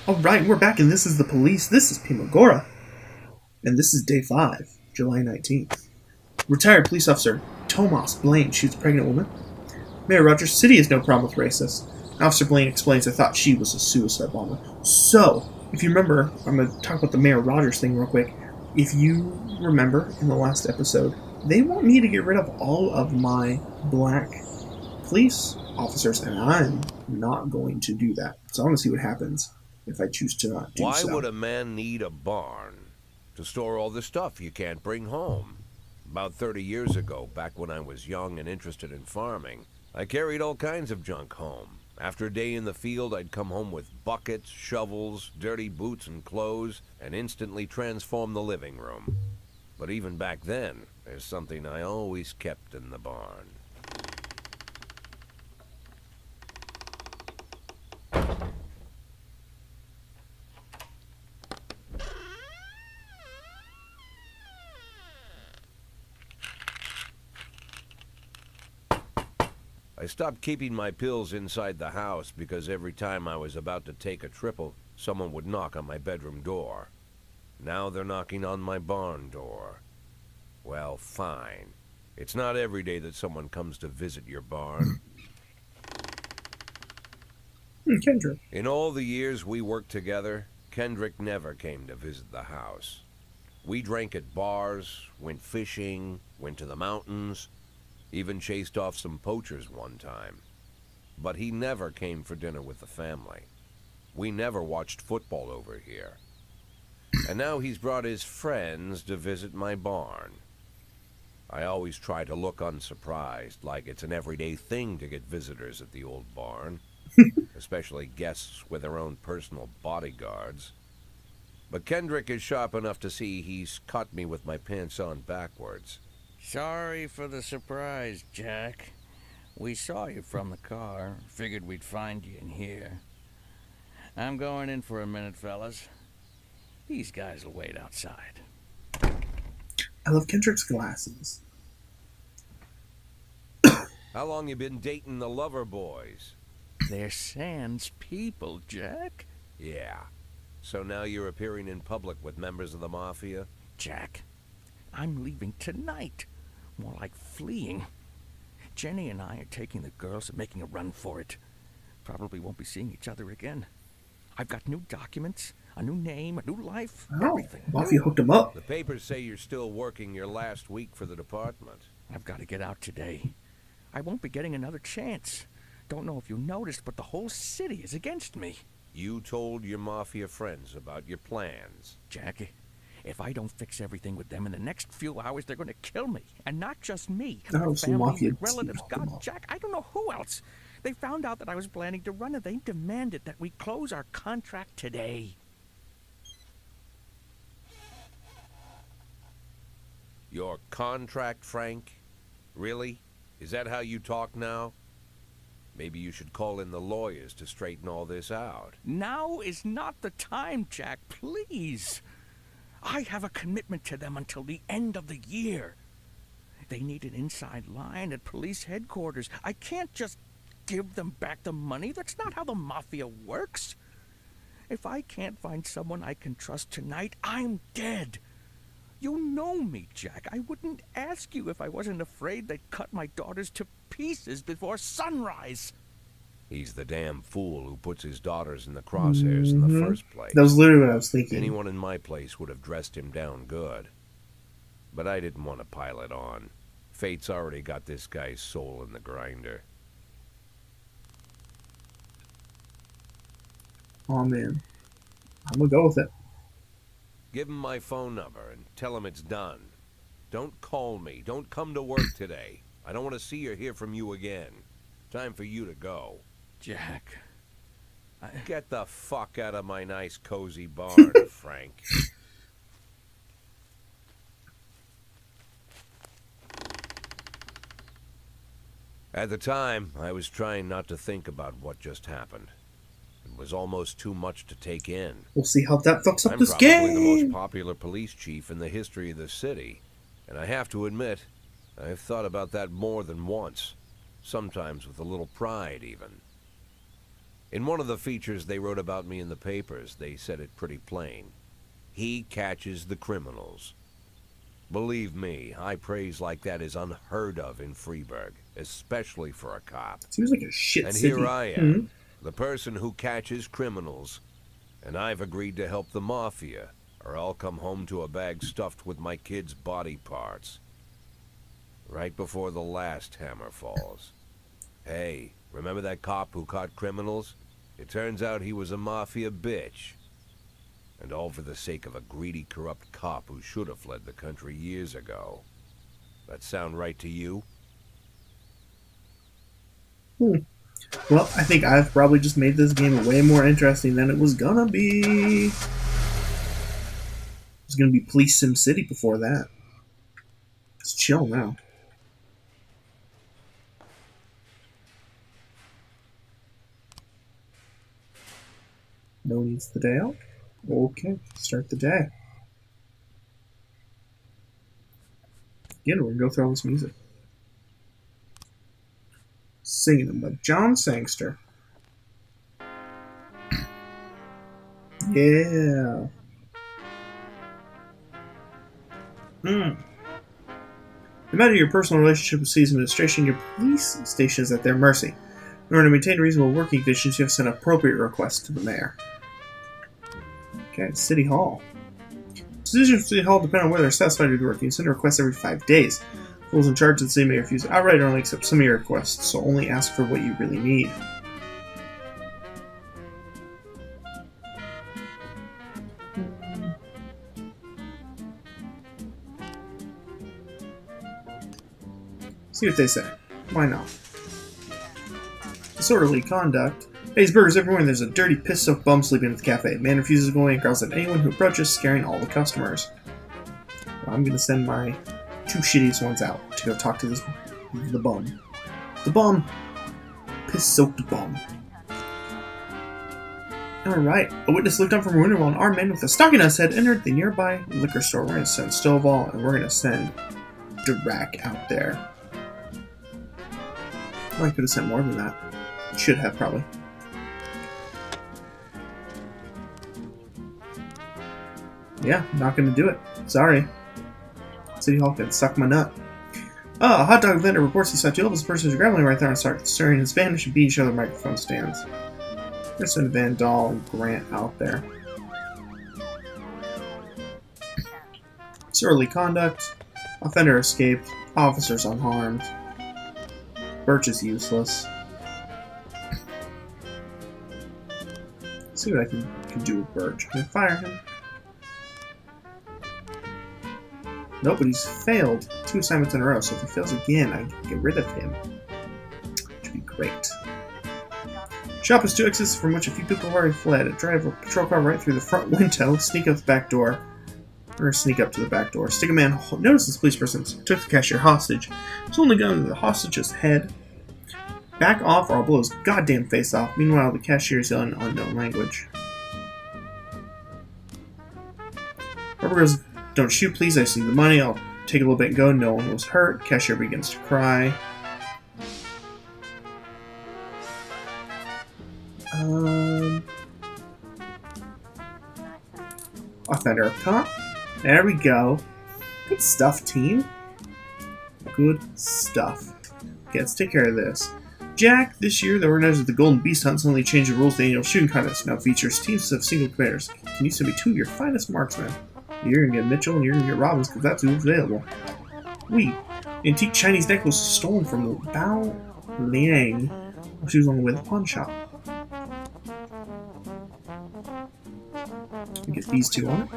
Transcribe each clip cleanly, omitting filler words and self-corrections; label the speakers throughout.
Speaker 1: Alright, we're back, and this is the police. This is Pimagora. And this is day 5, July 19th. Retired police officer Tomas Blaine shoots pregnant woman. Mayor Rogers, city has no problem with racists. Officer Blaine explains I thought she was a suicide bomber. So, if you remember, I'm going to talk about the Mayor Rogers thing real quick. If you remember in the last episode, they want me to get rid of all of my black police officers, and I'm not going to do that. So I want to see what happens if I choose to not do
Speaker 2: Why
Speaker 1: so.
Speaker 2: would a man need a barn? To store all the stuff you can't bring home. About 30 years ago, back when I was young and interested in farming, I carried all kinds of junk home. After a day in the field, I'd come home with buckets, shovels, dirty boots and clothes, and instantly transform the living room. But even back then, there's something I always kept in the barn. I stopped keeping my pills inside the house because every time I was about to take a triple, someone would knock on my bedroom door. Now they're knocking on my barn door. Well, fine. It's not every day that someone comes to visit your barn.
Speaker 1: Kendrick.
Speaker 2: In all the years we worked together, Kendrick never came to visit the house. We drank at bars, went fishing, went to the mountains, even chased off some poachers one time. But he never came for dinner with the family. We never watched football over here. And now he's brought his friends to visit my barn. I always try to look unsurprised, like it's an everyday thing to get visitors at the old barn, especially guests with their own personal bodyguards. But Kendrick is sharp enough to see he's caught me with my pants on backwards.
Speaker 3: Sorry for the surprise, Jack. We saw you from the car. Figured we'd find you in here. I'm going in for a minute, fellas. These guys will wait outside.
Speaker 1: I love Kendrick's glasses.
Speaker 2: How long you been dating the lover boys?
Speaker 3: They're Sans people, Jack.
Speaker 2: Yeah. So now you're appearing in public with members of the Mafia?
Speaker 3: Jack, I'm leaving tonight. More like fleeing. Jenny and I are taking the girls and making a run for it. Probably won't be seeing each other again. I've got new documents, a new name, a new life, everything.
Speaker 1: Mafia hooked him up.
Speaker 2: The papers say you're still working your last week for the department.
Speaker 3: I've got to get out today. I won't be getting another chance. Don't know if you noticed, but the whole city is against me.
Speaker 2: You told your Mafia friends about your plans.
Speaker 3: Jackie, if I don't fix everything with them in the next few hours, they're going to kill me. And not just me.
Speaker 1: Oh,
Speaker 3: My
Speaker 1: so
Speaker 3: family,
Speaker 1: Mafia
Speaker 3: relatives,
Speaker 1: hooked him
Speaker 3: God,
Speaker 1: up.
Speaker 3: Jack, I don't know who else. They found out that I was planning to run, and they demanded that we close our contract today.
Speaker 2: Your contract, Frank? Really? Is that how you talk now? Maybe you should call in the lawyers to straighten all this out.
Speaker 3: Now is not the time, Jack, please. I have a commitment to them until the end of the year. They need an inside line at police headquarters. I can't just give them back the money. That's not how the Mafia works. If I can't find someone I can trust tonight, I'm dead. You know me, Jack. I wouldn't ask you if I wasn't afraid they'd cut my daughters to pieces before sunrise.
Speaker 2: He's the damn fool who puts his daughters in the crosshairs in the first place.
Speaker 1: That was literally what I was thinking.
Speaker 2: Anyone in my place would have dressed him down good. But I didn't want to pile it on. Fate's already got this guy's soul in the grinder.
Speaker 1: Oh man, I'm gonna go with it.
Speaker 2: Give him my phone number and tell him it's done. Don't call me. Don't come to work today. I don't want to see or hear from you again. Time for you to go.
Speaker 3: Jack,
Speaker 2: Get the fuck out of my nice cozy barn, Frank. At the time, I was trying not to think about what just happened. It was almost too much to take in.
Speaker 1: We'll see how that fucks up
Speaker 2: I'm
Speaker 1: this
Speaker 2: probably the most
Speaker 1: game.
Speaker 2: popular police chief in the history of the city, and I have to admit, I've thought about that more than once, sometimes with a little pride even. In one of the features they wrote about me in the papers, they said it pretty plain. He catches the criminals. Believe me, high praise like that is unheard of in Freeburg, especially for a cop.
Speaker 1: Seems like a shit
Speaker 2: And
Speaker 1: city.
Speaker 2: here I am, the person who catches criminals, and I've agreed to help the mafia, or I'll come home to a bag stuffed with my kids' body parts. Right before the last hammer falls. Hey, remember that cop who caught criminals? It turns out he was a mafia bitch. And all for the sake of a greedy, corrupt cop who should have fled the country years ago. That sound right to you?
Speaker 1: Well, I think I've probably just made this game way more interesting than it was gonna be. It was gonna be Police Sim City before that. It's chill now. No needs the day out. Okay, start the day. Again, we're gonna go through all this music. Singing them by John Sangster. Yeah. No matter your personal relationship with city's administration, your police station is at their mercy. In order to maintain reasonable working conditions, you have to send appropriate requests to the mayor. Okay, City Hall. Decisions of City Hall depend on whether they're satisfied with your work. You send a request every 5 days. Those in charge of the city may refuse outright or only accept some of your requests, so only ask for what you really need. See what they say. Why not? Disorderly conduct. Hayes Burgers everywhere and there's a dirty, piss-soaked bum sleeping at the cafe. Man refuses to go away and growls at anyone who approaches, scaring all the customers. Well, I'm gonna send my 2 shittiest ones out to go talk to the bum. The bum! Piss-soaked bum. Alright, a witness looked up from a window while an armed man with a stocking on his head entered the nearby liquor store. We're gonna send Stovall and we're gonna send Dirac out there. Oh, I could have sent more than that. Should have, probably. Yeah, not gonna do it. Sorry. City Hall can suck my nut. A hot dog vendor reports he saw 2 elderly persons grabbing right there and started stirring his vanish and beat each other microphone stands. Let's send Van Dahl and Grant out there. Disorderly conduct. Offender escaped. Officers unharmed. Birch is useless. Let's see what I can do with Birch. Can I fire him? Nope, but he's failed 2 assignments in a row, so if he fails again, I can get rid of him. Which would be great. Shop has 2 exits from which a few people have already fled. Drive a patrol car right through the front window, sneak up the back door. Or sneak up to the back door. Stick a man notices the police person took the cashier hostage. He's only gun to the hostage's head. Back off or I'll blow his goddamn face off. Meanwhile, the cashier is yelling in unknown language. Rubber goes, don't shoot please, I see the money. I'll take a little bit and go. No one was hurt. Cashier begins to cry. Offender up top. There we go. Good stuff, team. Good stuff. Okay, let's take care of this. Jack, this year the organizers of the Golden Beast Hunt suddenly changed the rules to the annual shooting contest. Now features teams of single players. Can you send me 2 of your finest marksmen? You're gonna get Mitchell and you're gonna get Robbins because that's who's available. We antique Chinese necklace stolen from Bao Liang while she was on the way to the pawn shop. Get these 2 on it.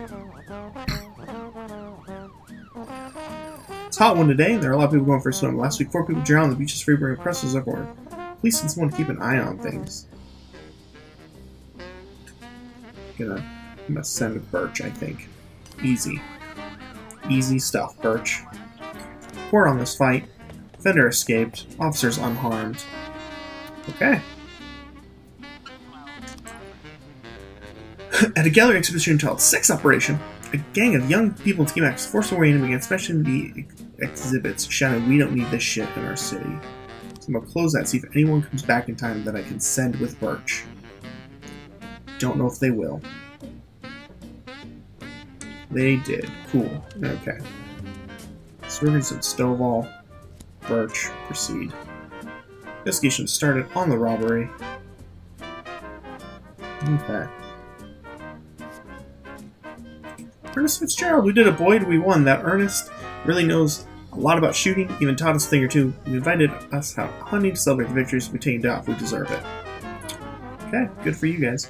Speaker 1: It's a hot one today, and there are a lot of people going for a swim. Last week, 4 people drowned on the beaches of Freeburg and press was upward. Police need someone to keep an eye on things. I'm gonna send Birch, I think. Easy. Easy stuff, Birch. Report on this fight. Offender escaped. Officers unharmed. Okay. At a gallery exhibition entitled Sex Operation, a gang of young people in ski masks forced their way in and began smashing the exhibits, shouting, "We don't need this shit in our city." So I'm gonna close that, see if anyone comes back in time that I can send with Birch. don't know if they will. They did. Cool. Okay. Servants at Stovall. Birch. Proceed. Investigation started on the robbery. Okay. Ernest Fitzgerald, we did a Boyd, we won. That Ernest really knows a lot about shooting, even taught us a thing or two. He invited us out hunting to celebrate the victories. We take it off. We deserve it. Okay, good for you guys.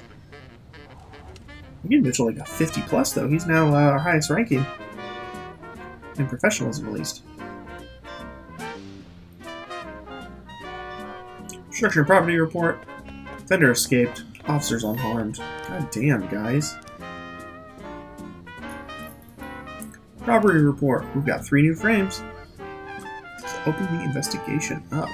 Speaker 1: Again, Mitchell got 50 plus though. He's now our highest ranking in professionalism, at least. Structure and property report. Offender escaped. Officers unharmed. God damn, guys. Robbery report. We've got 3 new frames. Let's open the investigation up.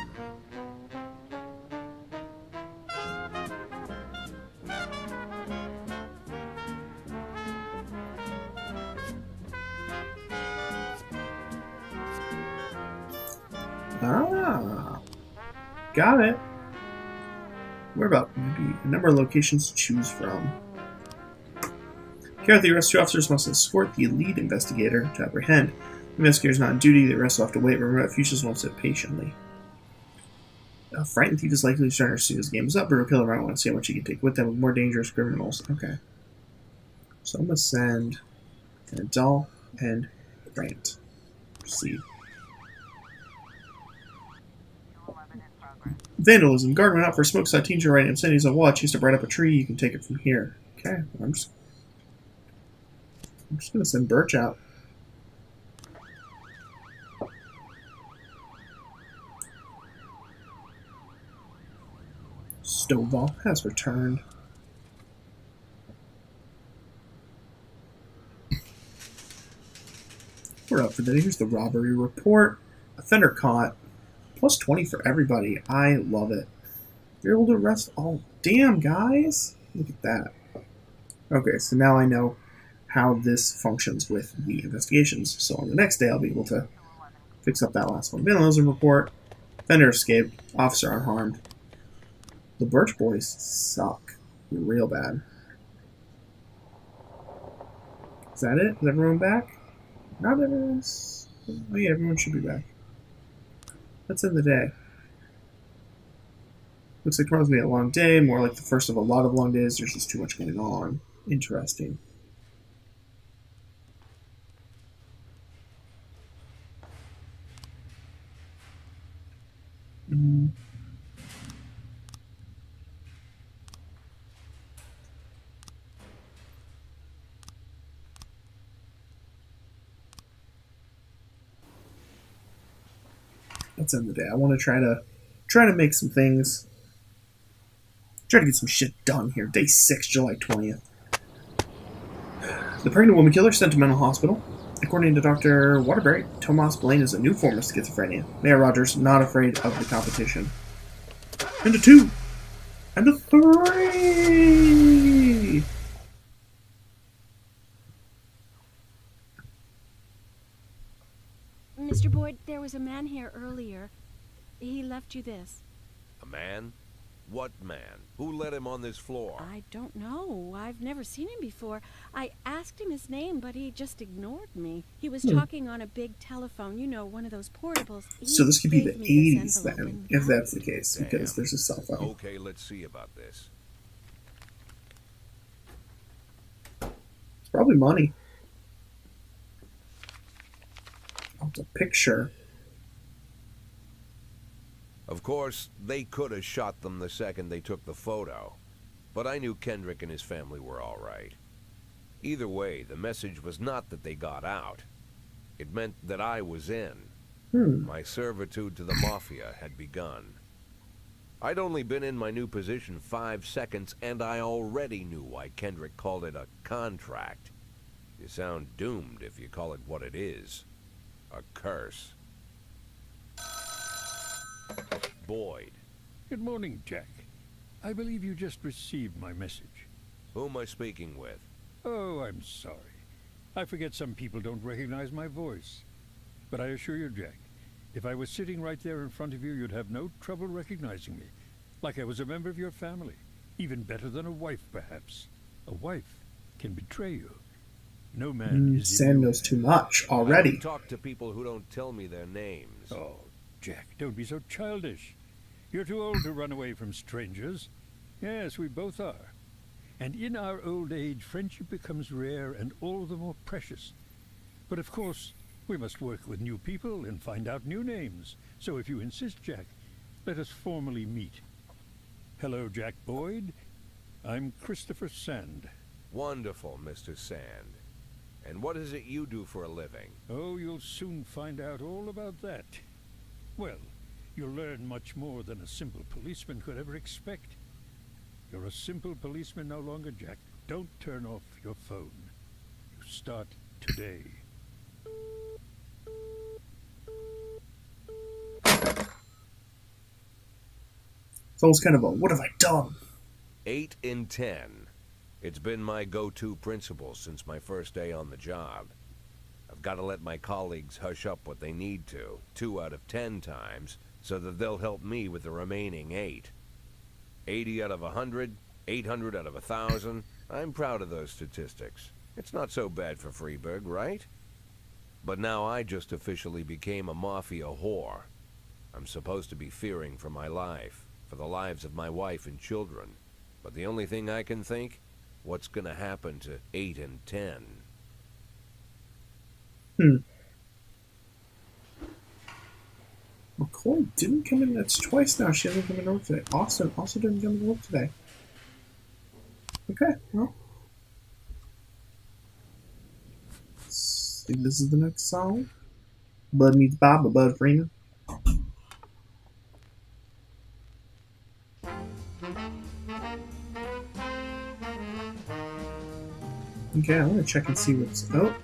Speaker 1: Ah, got it. We're about maybe a number of locations to choose from. Carry the arrest. 2 officers must escort the lead investigator to apprehend. The investigator is not on duty. The arrest will have to wait. Remember, fugitives won't sit patiently. A frightened thief is likely to surrender as soon as the game is up, but a killer might want to see how much he can take with them with more dangerous criminals. Okay. So I'm going to send an adult and Grant. Proceed. Vandalism. Guard went out for a smoke side. Teenager writing obscenities on watch. Used to bright up a tree. You can take it from here. Okay. I'm just going to send Birch out. Stovall has returned. We're up for that. Here's the robbery report. Offender caught. Plus 20 for everybody. I love it. You're able to arrest all... Damn, guys! Look at that. Okay, so now I know how this functions with the investigations. So on the next day, I'll be able to fix up that last one. Vandalism report. Offender escaped. Officer unharmed. The Birch boys suck. They're real bad. Is that it? Is everyone back? Not everyone's... Oh yeah, everyone should be back. Let's end the day. Looks like tomorrow's going to be a long day, more like the first of a lot of long days. There's just too much going on. Interesting. Let's end the day. I want to try to make some things. Try to get some shit done here. Day 6, July 20th. The pregnant woman killer sent to mental hospital. According to Dr. Waterbury, Tomas Blaine is a new form of schizophrenia. Mayor Rogers not afraid of the competition. And a 2. And a 3.
Speaker 4: Mr. Boyd, there was a man here earlier. He left you this.
Speaker 2: A man? What man? Who let him on this floor?
Speaker 4: I don't know. I've never seen him before. I asked him his name, but he just ignored me. He was talking on a big telephone, you know, one of those portables.
Speaker 1: So this could be the 80s then, if that's the case, because there's a cell phone.
Speaker 2: Okay, let's see about this.
Speaker 1: It's probably money. Oh, it's a picture.
Speaker 2: Of course, they could have shot them the second they took the photo. But I knew Kendrick and his family were all right. Either way, the message was not that they got out. It meant that I was in. My servitude to the Mafia had begun. I'd only been in my new position 5 seconds, and I already knew why Kendrick called it a contract. You sound doomed if you call it what it is. A curse. Boyd.
Speaker 5: Good morning, Jack. I believe you just received my message.
Speaker 2: Who am I speaking with?
Speaker 5: Oh, I'm sorry. I forget some people don't recognize my voice. But I assure you, Jack, if I was sitting right there in front of you, you'd have no trouble recognizing me. Like I was a member of your family. Even better than a wife, perhaps. A wife can betray you. No man is
Speaker 1: Sam
Speaker 5: immune.
Speaker 1: knows too much
Speaker 2: I
Speaker 1: already.
Speaker 2: don't talk to people who don't tell me their names.
Speaker 5: Oh, Jack, don't be so childish. You're too old to run away from strangers. Yes, we both are. And in our old age, friendship becomes rare and all the more precious. But of course, we must work with new people and find out new names. So if you insist, Jack, let us formally meet. Hello, Jack Boyd. I'm Christopher Sand.
Speaker 2: Wonderful, Mr. Sand. And what is it you do for a living?
Speaker 5: Oh, you'll soon find out all about that. Well, you'll learn much more than a simple policeman could ever expect. You're a simple policeman no longer, Jack. Don't turn off your phone. You start today.
Speaker 1: It's almost kind of a, what have I done?
Speaker 2: 8 in 10. It's been my go-to principle since my first day on the job. I've got to let my colleagues hush up what they need to, 2 out of 10 times, so that they'll help me with the remaining 8. 80 out of 100, 800 out of 1,000. I'm proud of those statistics. It's not so bad for Freeburg, right? But now I just officially became a mafia whore. I'm supposed to be fearing for my life, for the lives of my wife and children. But the only thing I can think, what's gonna happen to 8 and 10?
Speaker 1: McCoy didn't come in. That's twice now. She hasn't come in to work today. Austin also didn't come in to work today. Okay, well. I think this is the next song. Bud meets Bob by Berchina. Okay, I'm gonna check and see what's. Oh.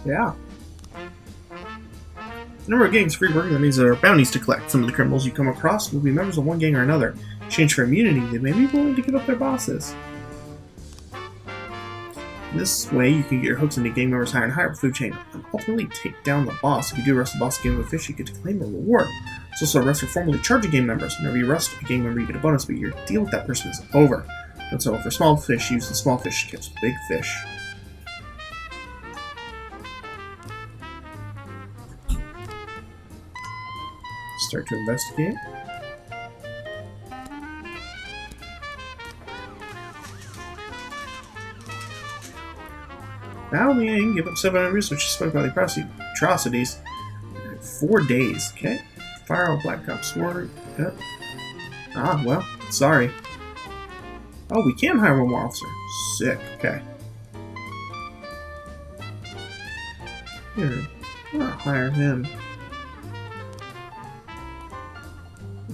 Speaker 1: Yeah. The number of gangs Freeburg, that means there are bounties to collect. Some of the criminals you come across will be members of one gang or another. In exchange for immunity, they may be willing to give up their bosses. This way, you can get your hooks into gang members higher and higher up the food chain, and ultimately take down the boss. If you do arrest the boss again with fish, you get to claim a reward. It's also arrest for formally charging gang members. Whenever you arrest a gang member, you get a bonus, but your deal with that person is over. Don't settle for small fish, use the small fish to catch the big fish. Start to investigate. Now the Yang give up 700 research spoke about the atrocities. 4 days, okay? Fire all Black Ops Sword. Yep. Ah, well, sorry. Oh, we can hire one more officer. Sick, okay. Here, I'll hire him.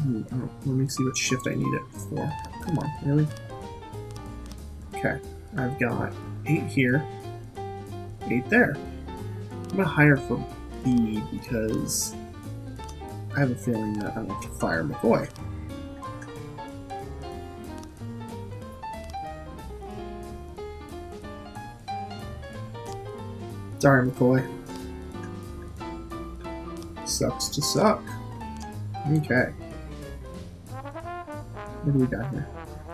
Speaker 1: Ooh, let me see what shift I need it for. Come on, really? Okay, I've got 8 here, 8 there. I'm gonna hire for B because I have a feeling that I want to fire McCoy. Sorry, McCoy. Sucks to suck. Okay. What do we got here?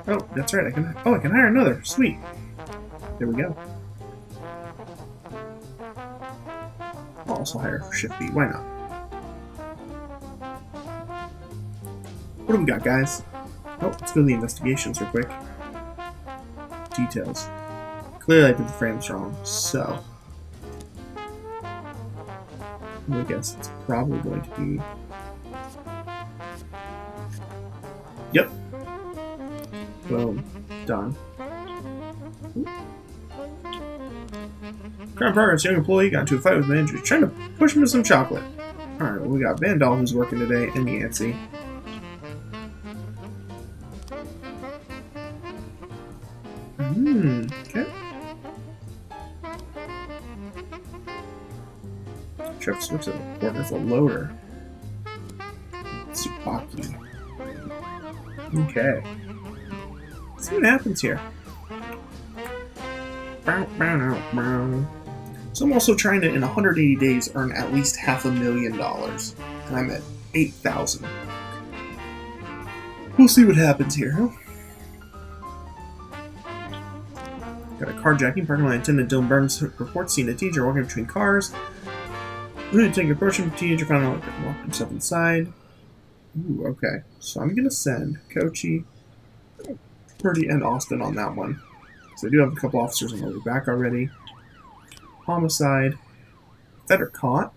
Speaker 1: Oh, that's right. I can hire another. Sweet. There we go. I'll also hire for Shift B. Why not? What do we got, guys? Oh, let's go to the investigations real quick. Details. Clearly, I did the frames wrong, so I guess it's probably going to be. Yep. Boom. Done. Current progress, young employee got into a fight with manager, trying to push him to some chocolate. Alright, well, we got Vandal who's working today, and Yancy. Okay. Travis looks at the corner as a loader. Tsubaki. Okay. Let's see what happens here. So I'm also trying to, in 180 days, earn at least $500,000. And I'm at 8,000. We'll see what happens here, huh? Got a carjacking. Parking lot attendant Dylan Burns reports seeing a teenager walking between cars. Then taking a approaching teenager found out locked himself inside. Ooh, okay. So I'm gonna send Kochi, Purdy, and Austin on that one. So I do have a couple officers on the way back already. Homicide. Feder caught.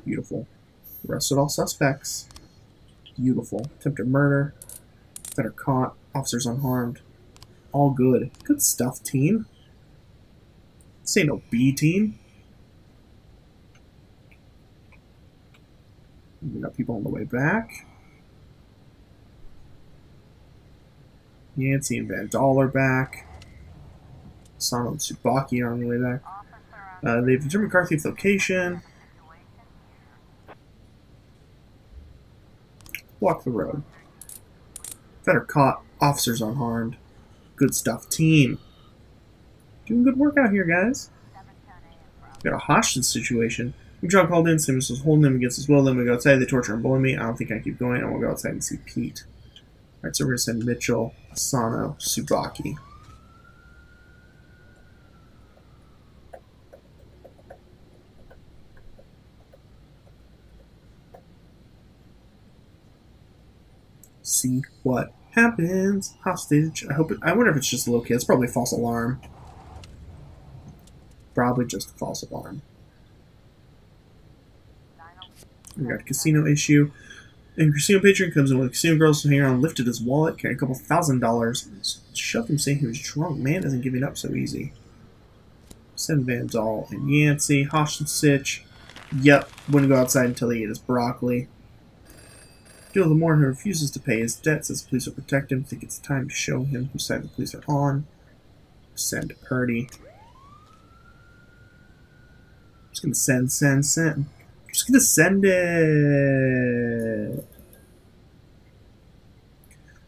Speaker 1: Beautiful. Arrested all suspects. Beautiful. Attempted murder. Feder caught. Officers unharmed. All good. Good stuff, team. This ain't no B team. We got people on the way back. Yancey and Van Dahl are back. Sano and Tsubaki are on the way back. They've determined car thief's location. Block the road. Feder caught. Officers unharmed. Good stuff, team. Doing good work out here, guys. Got a hostage situation. John called in. Simmons was holding him against his will. Then we go outside. They torture and bully me. I don't think I keep going. I will go outside and see Pete. Alright, so we're going to send Mitchell, Asano, Tsubaki. See what happens. Hostage. I wonder if it's just a little kid. It's probably a false alarm. Probably just a false alarm. We got a casino issue. And casino patron comes in with a casino girls hanging around, lifted his wallet, carried a couple $1,000, shoved him saying he was drunk. Man isn't giving up so easy. Send Van Dahl and Yancey. Hostage Sitch. Yep, wouldn't go outside until he ate his broccoli. Deal the Moore, who refuses to pay his debt, says the police will protect him. Think it's time to show him whose side the police are on. Send Purdy. Just gonna send. Just gonna send it.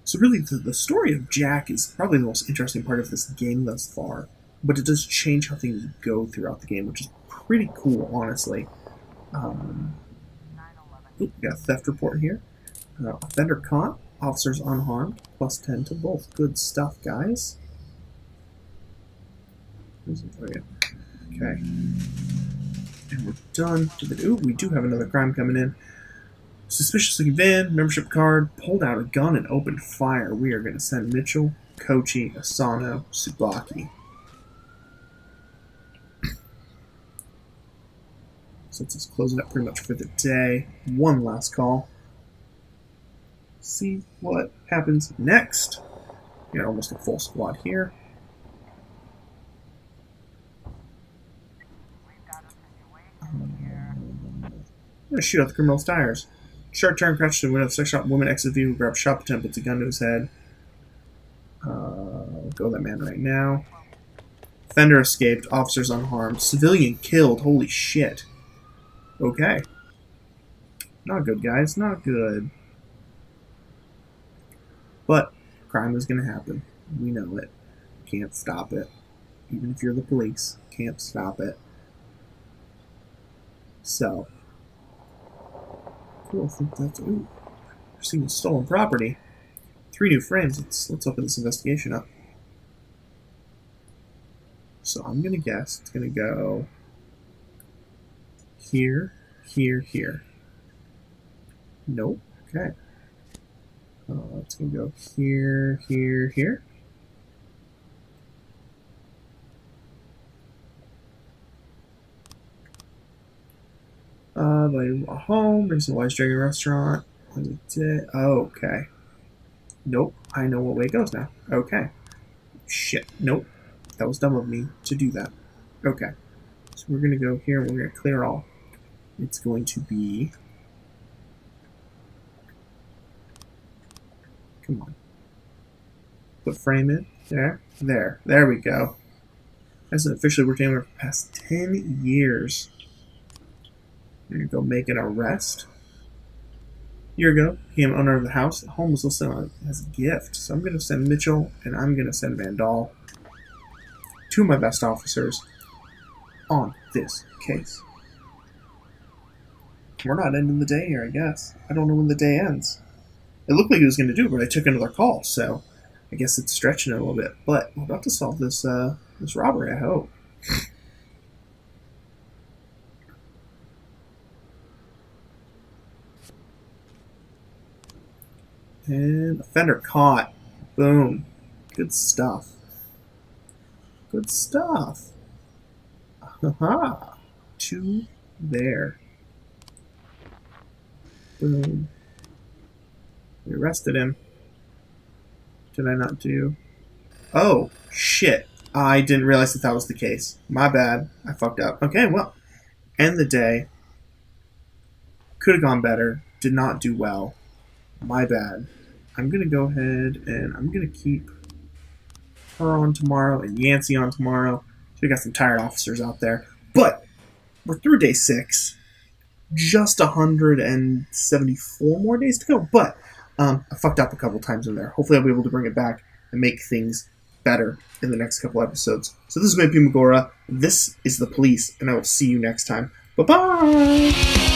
Speaker 1: So really, the story of Jack is probably the most interesting part of this game thus far. But it does change how things go throughout the game, which is pretty cool, honestly. We got a theft report here. Offender caught. Officers unharmed. Plus 10 to both. Good stuff, guys. Okay. And we're done. Ooh, we do have another crime coming in. Suspicious looking van, membership card, pulled out a gun and opened fire. We are going to send Mitchell, Kochi, Asano, Tsubaki. So let's just close it up pretty much for the day. One last call. See what happens next. We got almost a full squad here. I'm gonna shoot out the criminal's tires. Sharp turn, crouched in the window of sex shop. Woman exits the vehicle, grabs shop attempt, puts a gun to his head. Go that man right now. Offender escaped. Officers unharmed. Civilian killed. Holy shit. Okay. Not good, guys. Not good. But crime is gonna happen. We know it. Can't stop it. Even if you're the police, can't stop it. So, cool. I think that's we're seeing stolen property. 3 new frames. Let's open this investigation up. So I'm gonna guess it's gonna go here, here, here. Nope. Okay. It's gonna go here, here, here. By a home, brings a Wise Dragon restaurant. Oh, okay. Nope. I know what way it goes now. Okay. Shit. Nope. That was dumb of me to do that. Okay. So we're gonna go here and we're gonna clear all. It's going to be. Come on. Put frame in. There. There. There we go. Hasn't officially worked anywhere for the past 10 years. There you go, make an arrest. A year ago, became owner of the house. The home was listed as a gift. So I'm going to send Mitchell, and I'm going to send Van Dahl. 2 of my best officers. on this case. We're not ending the day here, I guess. I don't know when the day ends. It looked like it was going to do it, but I took another call, so I guess it's stretching it a little bit. But we're about to solve this this robbery, I hope. And offender caught. Boom. Good stuff. Good stuff. Haha. 2 there. Boom. We arrested him. Did I not do? Oh, shit. I didn't realize that was the case. My bad. I fucked up. Okay, well. End the day. Could have gone better. Did not do well. My bad. I'm going to go ahead and I'm going to keep her on tomorrow and Yancey on tomorrow. So we got some tired officers out there. But we're through day 6. Just 174 more days to go. But I fucked up a couple times in there. Hopefully I'll be able to bring it back and make things better in the next couple episodes. So this is my Pimagora. This is the police, and I will see you next time. Bye-bye!